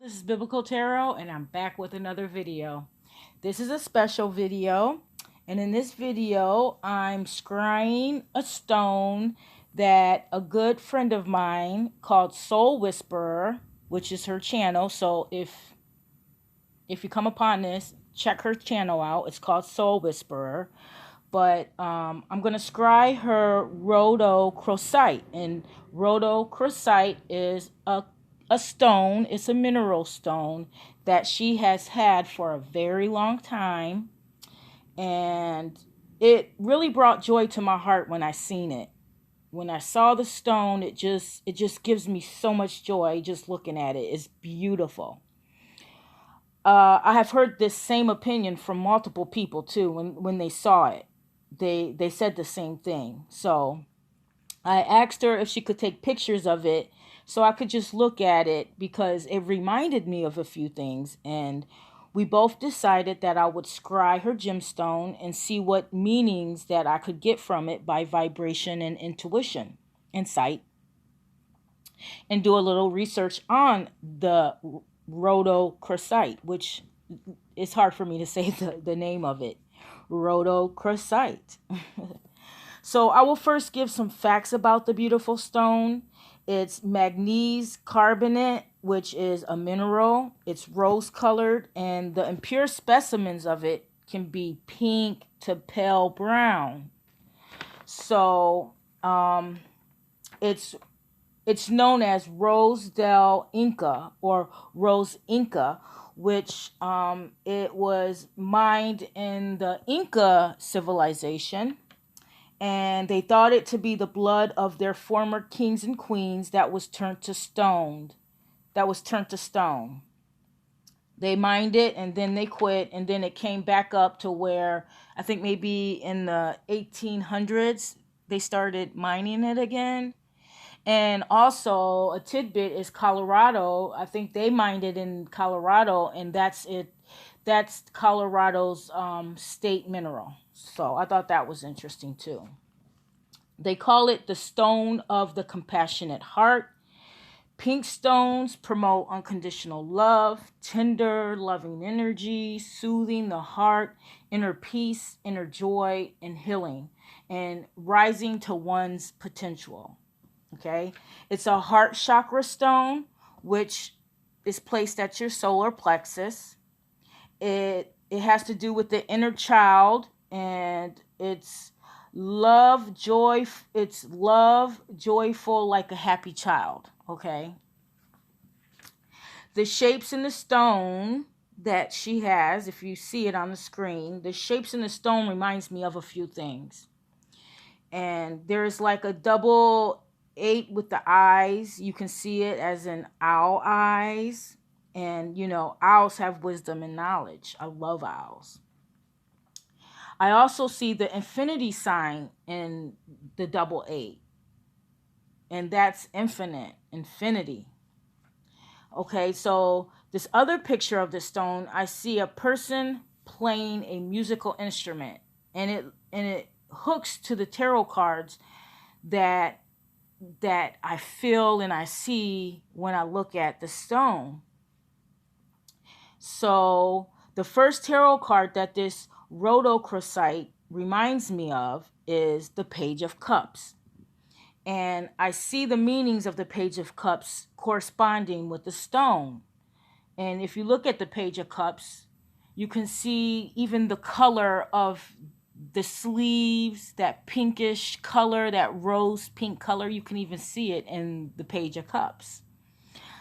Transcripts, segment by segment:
This is Biblical Tarot, and I'm back with another video. This is a special video, and in this video, I'm scrying a stone that a good friend of mine called Soul Whisperer, which is her channel. So if you come upon this, check her channel out. It's called Soul Whisperer. But I'm going to scry her Rodochrosite. And Rodochrosite is a stone. It's a mineral stone that she has had for a very long time. And it really brought joy to my heart when I seen it. When I saw the stone, it just gives me so much joy just looking at it. It's beautiful. I have heard this same opinion from multiple people too when they saw it. They said the same thing. So I asked her if she could take pictures of it so I could just look at it because it reminded me of a few things. And we both decided that I would scry her gemstone and see what meanings that I could get from it by vibration and intuition, insight, and do a little research on the Rodochrosite, which is hard for me to say the name of it. Rodochrosite. So I will first give some facts about the beautiful stone. It's manganese carbonate, which is a mineral. It's rose colored, and the impure specimens of it can be pink to pale brown. So it's known as Rose del Inca or Rose Inca, which it was mined in the Inca civilization, and they thought it to be the blood of their former kings and queens that was turned to stone. They mined it and then they quit, and then it came back up to where I think maybe in the 1800s they started mining it again. And also a tidbit is Colorado. I think they mined it in Colorado, and that's it. That's Colorado's state mineral. So I thought that was interesting too. They call it the stone of the compassionate heart. Pink stones promote unconditional love, tender, loving energy, soothing the heart, inner peace, inner joy, and healing, and rising to one's potential. Okay, it's a heart chakra stone, which is placed at your solar plexus. It has to do with the inner child, and it's love, joy. It's love, joyful, like a happy child. Okay, the shapes in the stone that she has, if you see it on the screen, the shapes in the stone reminds me of a few things. And there's like a double 8 with the eyes. You can see it as an owl eyes. And, owls have wisdom and knowledge. I love owls. I also see the infinity sign in the double 8. And that's infinity. Okay, so this other picture of the stone, I see a person playing a musical instrument. And it hooks to the tarot cards that I feel and I see when I look at the stone. So the first tarot card that this Rodochrosite reminds me of is the Page of Cups. And I see the meanings of the Page of Cups corresponding with the stone. And if you look at the Page of Cups, you can see even the color of the sleeves, that pinkish color, that rose pink color. You can even see it in the Page of Cups.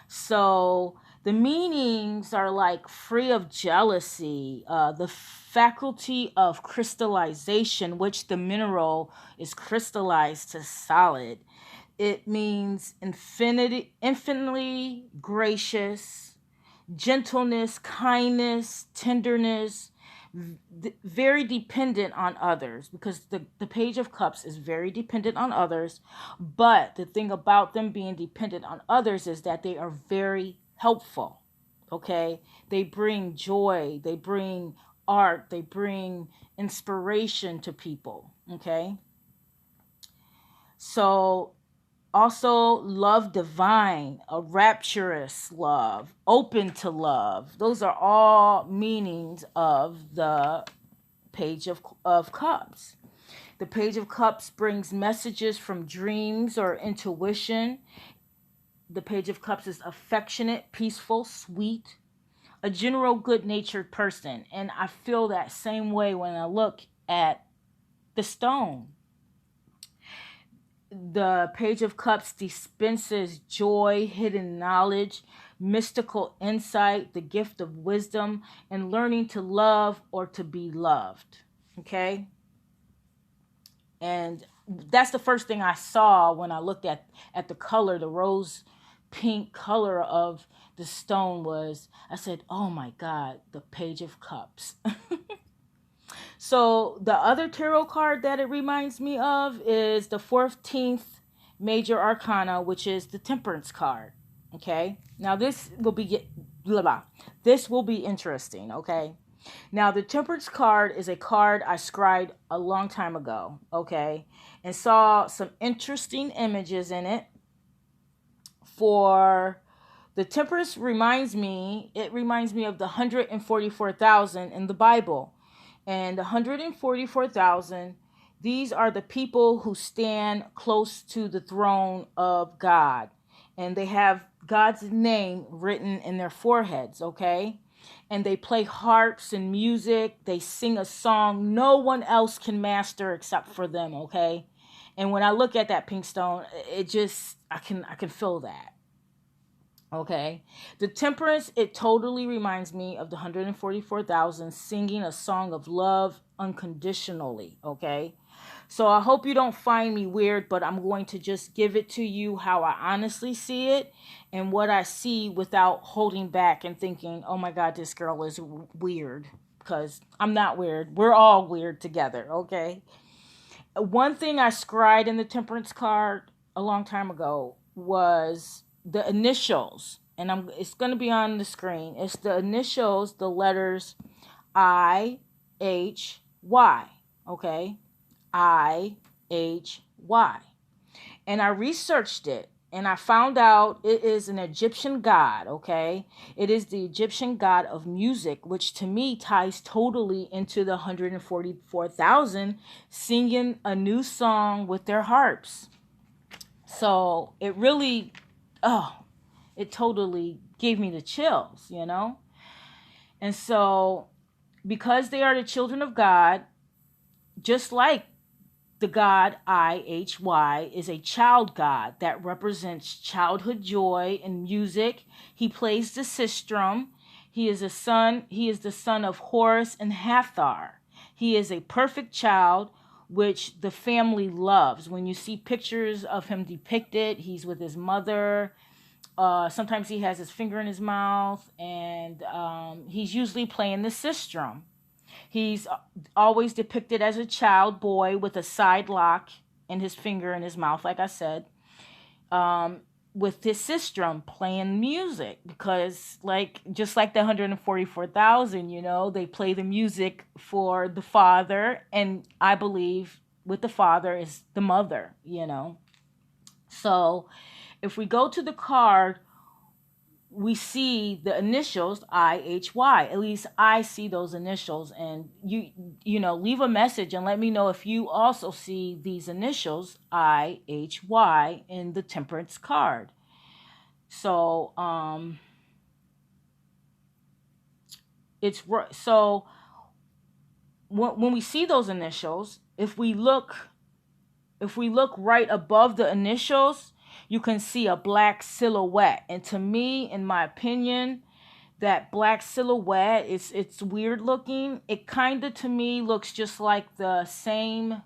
So the meanings are like free of jealousy, the faculty of crystallization, which the mineral is crystallized to solid. It means infinitely gracious, gentleness, kindness, tenderness, very dependent on others, because the Page of Cups is very dependent on others. But the thing about them being dependent on others is that they are very helpful. Okay, they bring joy, they bring art, they bring inspiration to people. Okay, so Also, love divine, a rapturous love, open to love. Those are all meanings of the Page of Cups. The Page of Cups brings messages from dreams or intuition. The Page of Cups is affectionate, peaceful, sweet, a general good-natured person. And I feel that same way when I look at the stone. The Page of Cups dispenses joy, hidden knowledge, mystical insight, the gift of wisdom, and learning to love or to be loved. Okay? And that's the first thing I saw when I looked at the color, the rose pink color of the stone was, I said, oh my God, the Page of Cups. So the other tarot card that it reminds me of is the 14th major arcana, which is the Temperance card. Okay. Now this will be blah, blah. This will be interesting. Okay. Now the Temperance card is a card I scried a long time ago. Okay. And saw some interesting images in it. For the Temperance reminds me of the 144,000 in the Bible. And 144,000, these are the people who stand close to the throne of God. And they have God's name written in their foreheads, okay? And they play harps and music. They sing a song no one else can master except for them, okay? And when I look at that pink stone, it just, I can feel that. Okay. The Temperance, it totally reminds me of the 144,000 singing a song of love unconditionally. Okay. So I hope you don't find me weird, but I'm going to just give it to you how I honestly see it and what I see without holding back and thinking, oh my God, this girl is weird. Because I'm not weird. We're all weird together. Okay. One thing I scried in the Temperance card a long time ago was the initials, and it's going to be on the screen. It's the initials, the letters IHY, okay? IHY. And I researched it, and I found out it is an Egyptian god, okay? It is the Egyptian god of music, which to me ties totally into the 144,000 singing a new song with their harps. So it really, it totally gave me the chills, you know? And so because they are the children of God, just like the god IHY is a child god that represents childhood joy and music. He plays the sistrum. He is the son of Horus and Hathor. He is a perfect child which the family loves. When you see pictures of him depicted, he's with his mother. Sometimes he has his finger in his mouth, and he's usually playing the sistrum. He's always depicted as a child boy with a side lock and his finger in his mouth, like I said, with his sistrum playing music, because just like the 144,000, you know, they play the music for the father, and I believe with the father is the mother, you know. So if we go to the card, we see the initials IHY. At least I see those initials, and you know, leave a message and let me know if you also see these initials IHY in the Temperance card. So when we see those initials, if we look right above the initials, you can see a black silhouette. And to me, in my opinion, that black silhouette, it's weird looking. It kind of, to me, looks just like the same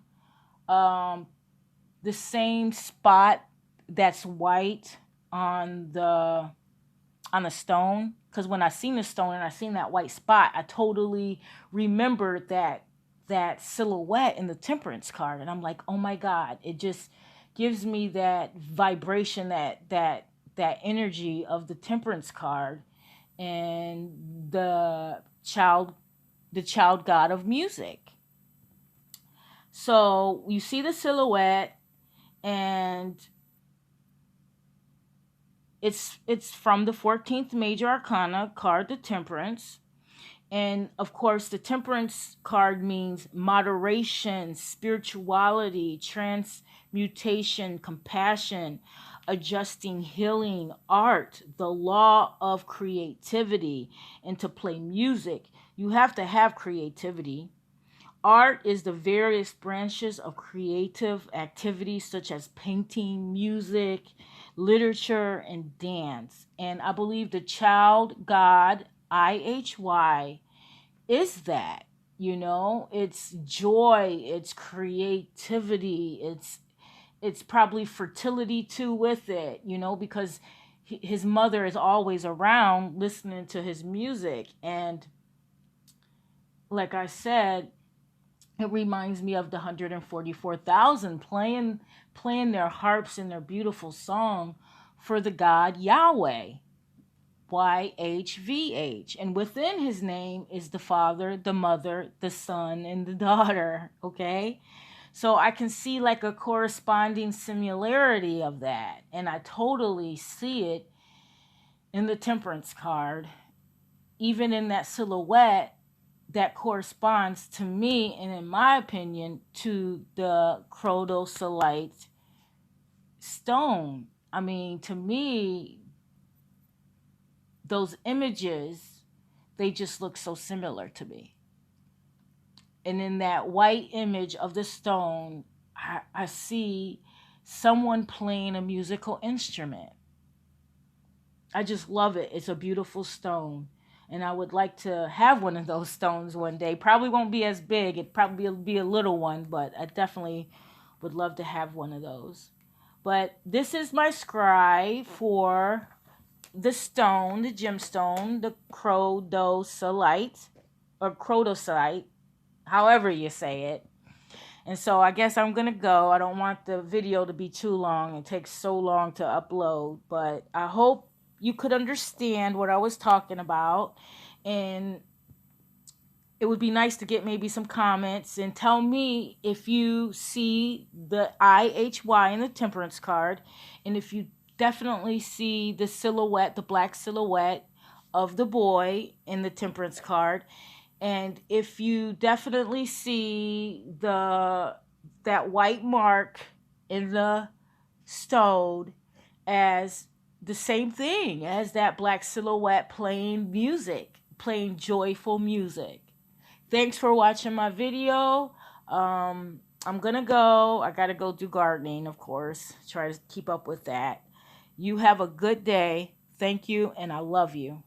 spot that's white on the stone. Because when I seen the stone and I seen that white spot, I totally remembered that silhouette in the Temperance card. And I'm like, oh my God, it just gives me that vibration, that energy of the Temperance card and the child god of music. So you see the silhouette, and It's from the 14th major arcana card, the Temperance. And of course, the Temperance card means moderation, spirituality, transmutation, compassion, adjusting, healing, art, the law of creativity. And to play music, you have to have creativity. Art is the various branches of creative activities such as painting, music, literature, and dance. And I believe the child god, IHY, is that. It's joy, it's creativity, it's probably fertility too with it, because his mother is always around listening to his music. And like I said, it reminds me of the 144,000 playing their harps and their beautiful song for the God Yahweh, YHVH. And within his name is the Father, the Mother, the Son, and the Daughter. Okay? So I can see like a corresponding similarity of that. And I totally see it in the Temperance card, even in that silhouette that corresponds to me, and in my opinion, to the Rodochrosite stone. I mean, to me, those images, they just look so similar to me. And in that white image of the stone, I see someone playing a musical instrument. I just love it. It's a beautiful stone. And I would like to have one of those stones one day. Probably won't be as big. It probably will be a little one, but I definitely would love to have one of those. But this is my scry for the stone, the gemstone, the Rodochrosite, or Rodochrosite, however you say it. And so I guess I'm going to go. I don't want the video to be too long. It takes so long to upload. But I hope you could understand what I was talking about. And it would be nice to get maybe some comments and tell me if you see the IHY in the Temperance card. And if you definitely see the silhouette, the black silhouette of the boy in the Temperance card. And if you definitely see that white mark in the stone as the same thing as that black silhouette playing music, playing joyful music. Thanks for watching my video. I'm gonna go. I gotta go do gardening, of course. Try to keep up with that. You have a good day. Thank you, and I love you.